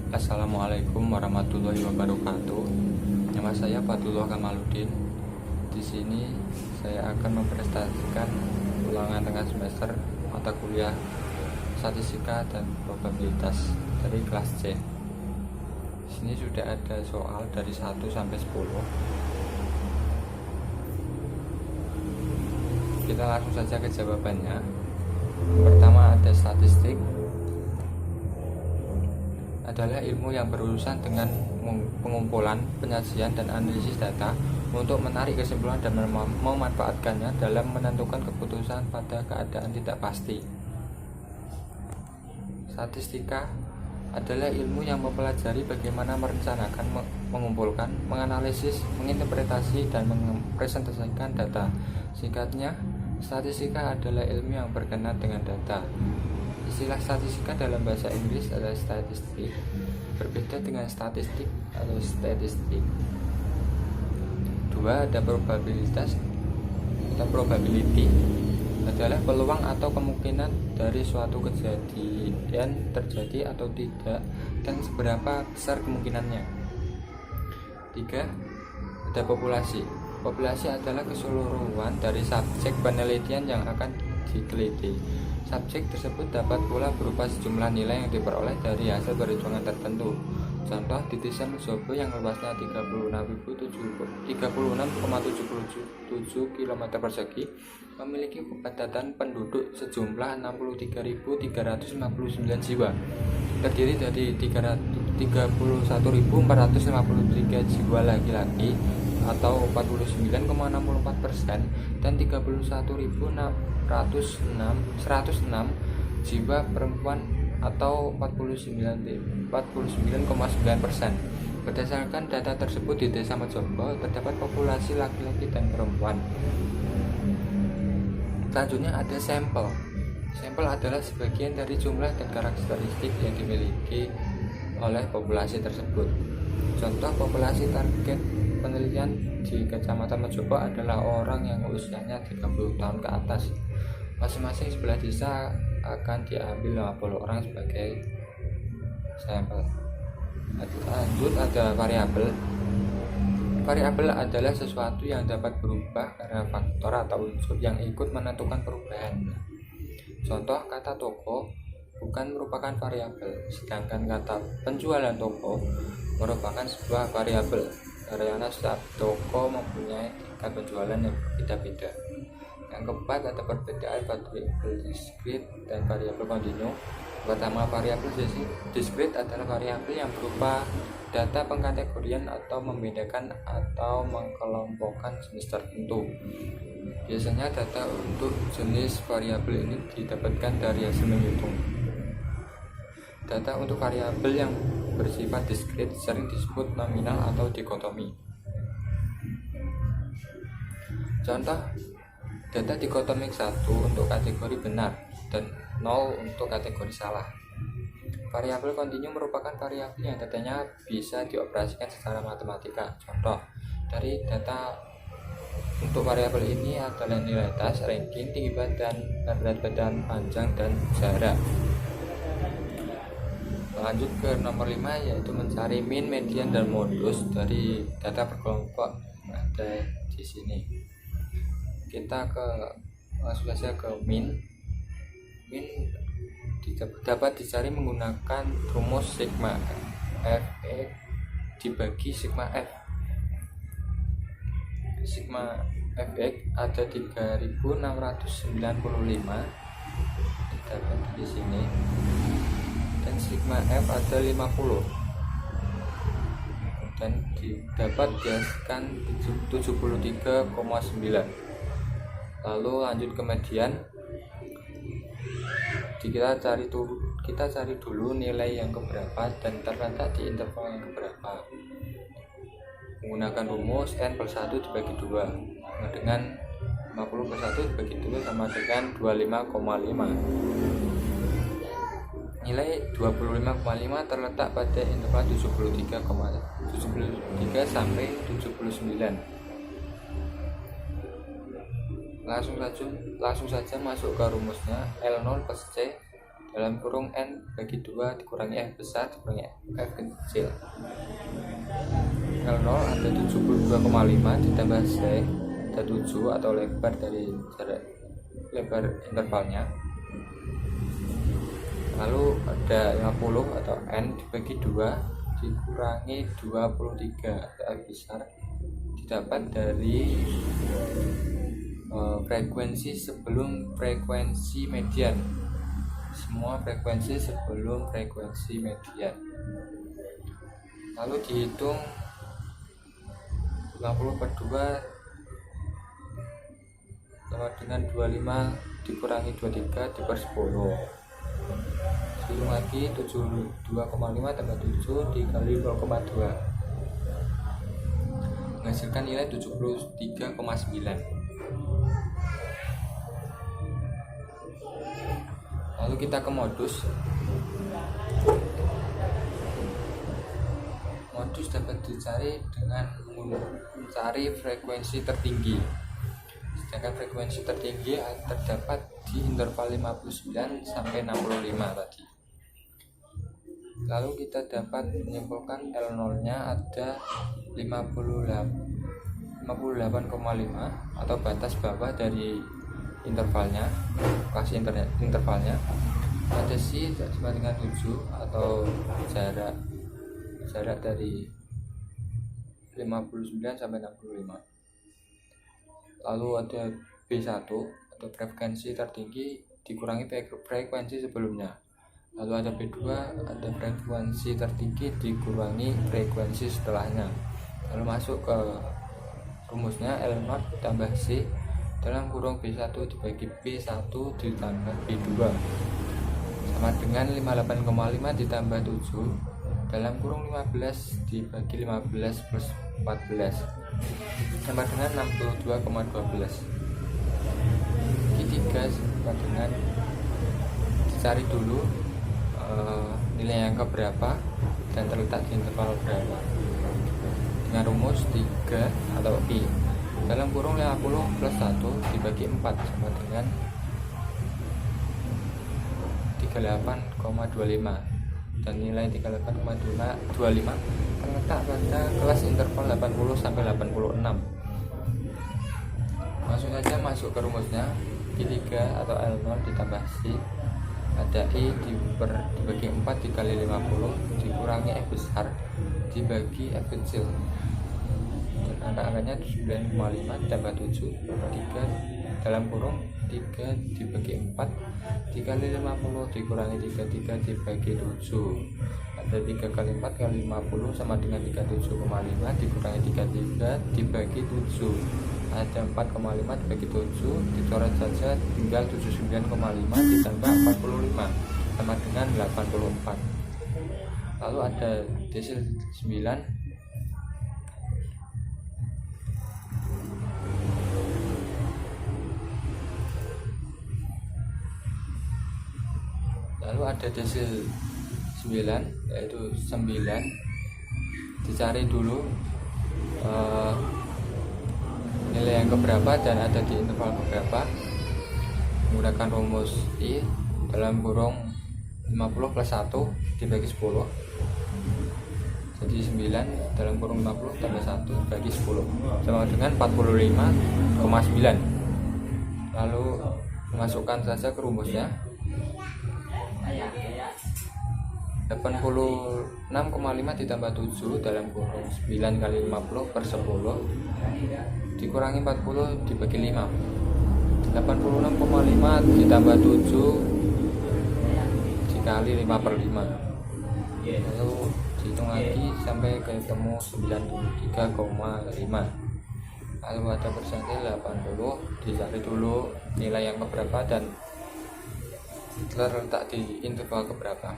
Assalamualaikum warahmatullahi wabarakatuh. Nama saya Fatullah Kamaludin. Di sini saya akan mempresentasikan ulangan tengah semester mata kuliah statistika dan probabilitas dari kelas C. Di sini sudah ada soal dari 1 sampai 10. Kita langsung saja ke jawabannya. Pertama ada statistik. Adalah ilmu yang berurusan dengan pengumpulan, penyajian, dan analisis data untuk menarik kesimpulan dan memanfaatkannya dalam menentukan keputusan pada keadaan tidak pasti. Statistika adalah ilmu yang mempelajari bagaimana merencanakan, mengumpulkan, menganalisis, menginterpretasi, dan mempresentasikan data. Singkatnya, statistika adalah ilmu yang berkenaan dengan data. Istilah statistika dalam bahasa Inggris adalah statistik, berbeda dengan statistik atau statistik. Dua, ada probabilitas atau probability, adalah peluang atau kemungkinan dari suatu kejadian terjadi atau tidak dan seberapa besar kemungkinannya. Tiga, ada populasi. Populasi adalah keseluruhan dari subjek penelitian yang akan diteliti. Subjek tersebut dapat pula berupa sejumlah nilai yang diperoleh dari hasil perhitungan tertentu. Contoh, titisan Zobo yang luasnya 36,77 km persegi memiliki kepadatan penduduk sejumlah 63.359 jiwa, terdiri dari 31.453 jiwa laki-laki atau 49,64% dan 31.106 jiwa perempuan atau 49,9%. Berdasarkan data tersebut, di Desa Mojobo terdapat populasi laki-laki dan perempuan. Selanjutnya ada sampel. Sampel adalah sebagian dari jumlah dan karakteristik yang dimiliki oleh populasi tersebut. Contoh populasi target penelitian di Kecamatan Mojobo adalah orang yang usianya 30 tahun ke atas. Masing-masing sebelah desa akan diambil 50 orang sebagai sampel. Lanjut ada variabel. Variabel adalah sesuatu yang dapat berubah karena faktor atau unsur yang ikut menentukan perubahan. Contoh, kata toko bukan merupakan variabel, sedangkan kata penjualan toko merupakan sebuah variabel karena setiap toko mempunyai tingkat penjualan yang berbeda-beda. Yang keempat ada perbedaan variabel diskrit dan variabel kontinu. Pertama, variabel diskrit adalah variabel yang berupa data pengkategorian atau membedakan atau mengkelompokkan jenis tertentu. Biasanya data untuk jenis variabel ini didapatkan dari hasil menghitung. Data untuk variabel yang bersifat diskrit sering disebut nominal atau dikotomi. Contoh, data dikotomik 1 untuk kategori benar dan 0 untuk kategori salah. Variabel kontinu merupakan variabel yang datanya bisa dioperasikan secara matematika. Contoh, dari data untuk variabel ini adalah nilai tas, ranking, tinggi badan, berat badan, panjang, dan jarak. Lanjut ke nomor 5, yaitu mencari min, median, dan modus dari data berkelompok ada di sini. Kita langsung saja ke min. Min dapat dicari menggunakan rumus sigma f dibagi sigma f. Sigma fx ada 3695 dapat di sini, dan sigma f ada 50 dan dapat dihasilkan 73,9. Lalu lanjut ke median. Kita cari dulu nilai yang keberapa dan terletak di interval yang keberapa. Menggunakan rumus n per 1 dibagi 2 dengan 50 per 1 dibagi 2 sama dengan 25,5. Nilai 25,5 terletak pada interval 73 sampai 79. Langsung saja masuk ke rumusnya. L0 plus C dalam kurung N bagi 2 dikurangi F besar dikurangi F kecil. L0 ada 72,5 ditambah Z ada 7 atau lebar dari jarak lebar intervalnya. Lalu ada 50 atau N dibagi 2 dikurangi 23 atau F besar didapat dari frekuensi sebelum frekuensi median. Semua frekuensi sebelum frekuensi median. Lalu dihitung 50 per 2 sama dengan 25 dikurangi 23 diper 10. Hitung lagi 72,5 tambah 7 dikali 0,2 menghasilkan nilai 73,9. Lalu kita ke modus. Modus dapat dicari dengan mencari frekuensi tertinggi. Sedangkan frekuensi tertinggi terdapat di interval 59 sampai 65 tadi. Lalu kita dapat menyimpulkan L0 nya ada 58,5 atau batas bawah dari intervalnya, lokasi intervalnya. Pada C sama dengan 7 atau jarak dari 59 sampai 65. Lalu ada B1 atau frekuensi tertinggi dikurangi frekuensi sebelumnya. Lalu ada B2 ada frekuensi tertinggi dikurangi frekuensi setelahnya. Lalu masuk ke rumusnya L0 tambah C dalam kurung B1 dibagi B1 ditambah B2 sama dengan 58,5 ditambah 7 dalam kurung 15 dibagi 15 plus 14 sama dengan 62,12. Q3 sama dengan dicari dulu nilai yang keberapa dan terletak di interval berapa dengan rumus 3 atau I dalam kurung 50 plus 1 dibagi 4 sama dengan 38,25 dan nilai 38,25 terletak pada kelas interval 80 sampai 86. Langsung saja masuk ke rumusnya. Q3 atau L0 ditambah C ada I dibagi 4 dikali 50 dikurangi F besar dibagi F kecil dan angka-angkanya 9,5 ditambah 7 3 dalam kurung 3 dibagi 4 dikali 50 dikurangi 33 dibagi 7 ada 3 kali 4 kali 50 sama dengan 37,5 dikurangi 33 dibagi 7 ada 4,5 dibagi 7 dicoret saja tinggal 79,5 ditambah 45 sama dengan 84. Lalu ada desil 9 lalu ada desil 9 yaitu 9 dicari dulu nilai yang keberapa dan ada di interval keberapa menggunakan rumus I dalam kurung 50 plus 1 dibagi 10 jadi 9 dalam kurung 50 tambah 1 bagi 10 sama dengan 45,9. Lalu masukkan saja ke rumusnya 86,5 ditambah 7 dalam kurung 9 kali 50 per 10 dikurangi 40 dibagi 5 86,5 ditambah 7 dikali 5 per 5 lalu dihitung lagi sampai ketemu 93,5. lalu ada persentil 80 dicari dulu nilai yang keberapa dan terletak di interval keberapa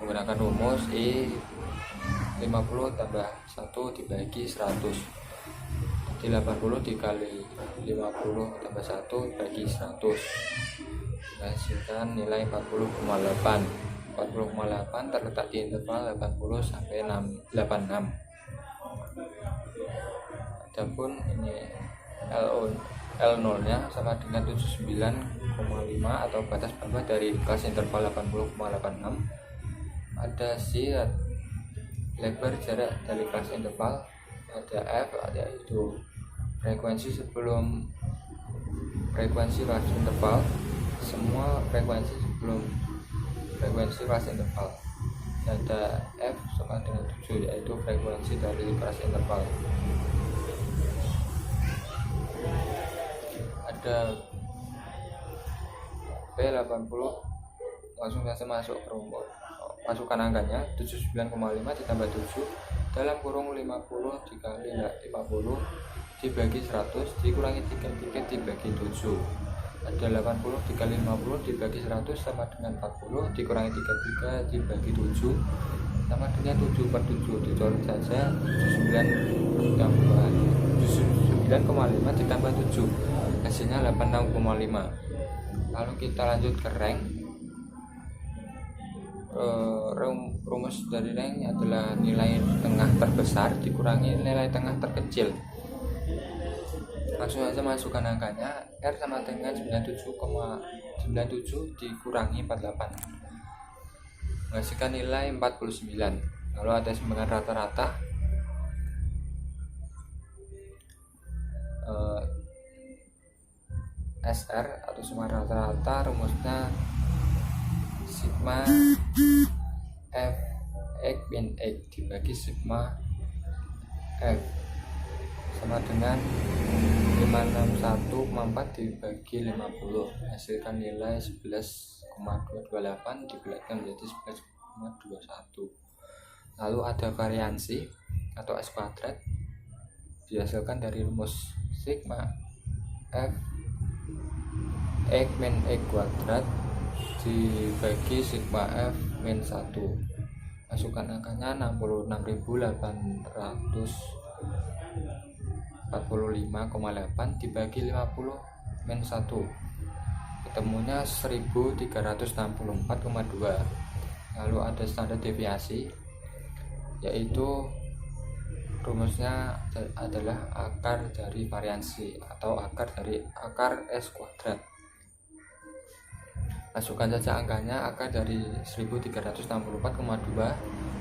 menggunakan rumus I 50 tambah 1 dibagi 100 di 80 dikali 50 tambah 1 bagi 100 menghasilkan nilai 40,8 terletak di interval 80 sampai 86. Adapun ini L0 nya sama dengan 79,5 atau batas bawah dari kelas interval 80,86. Ada C, lebar jarak dari kelas interval. Ada F, yaitu frekuensi sebelum frekuensi kelas interval, semua frekuensi sebelum frekuensi kelas interval. Ada F sama dengan 7, yaitu frekuensi dari kelas interval. Ada P80, langsung saja masuk ke rumus. Masukkan angkanya 79,5 ditambah 7 dalam kurung 50 dikali 50 dibagi 100 dikurangi 3 dibagi 7. Ada 80 dikali 50 dibagi 100 sama dengan 40 dikurangi 33 dibagi 7 sama dengan 7 per 7. Dicoret saja 79,5 ditambah 7, hasilnya 86,5. Lalu kita lanjut ke rank. Rumus dari rank adalah nilai tengah terbesar dikurangi nilai tengah terkecil. Langsung saja masukkan angkanya. R sama dengan 97,97 dikurangi 48 menghasilkan nilai 49. Lalu ada sumbangan rata-rata. SR atau sumbangan rata-rata rumusnya sigma F X min X dibagi sigma F sama dengan 561,4 dibagi 50, hasilkan nilai 11,228 dibulatkan menjadi 11,21. Lalu ada variansi atau S kuadrat dihasilkan dari rumus sigma F X min X kuadrat dibagi sigma F min 1. Masukkan angkanya 66.845,8 dibagi 50 min 1, ketemunya 1364,2. Lalu ada standar deviasi, yaitu rumusnya adalah akar dari variansi atau akar dari akar S kuadrat. Masukkan saja angkanya. Akar dari 1364,2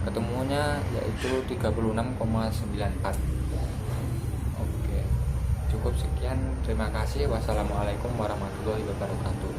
ketemunya yaitu 36,94. Oke, cukup sekian, terima kasih. Wassalamualaikum warahmatullahi wabarakatuh.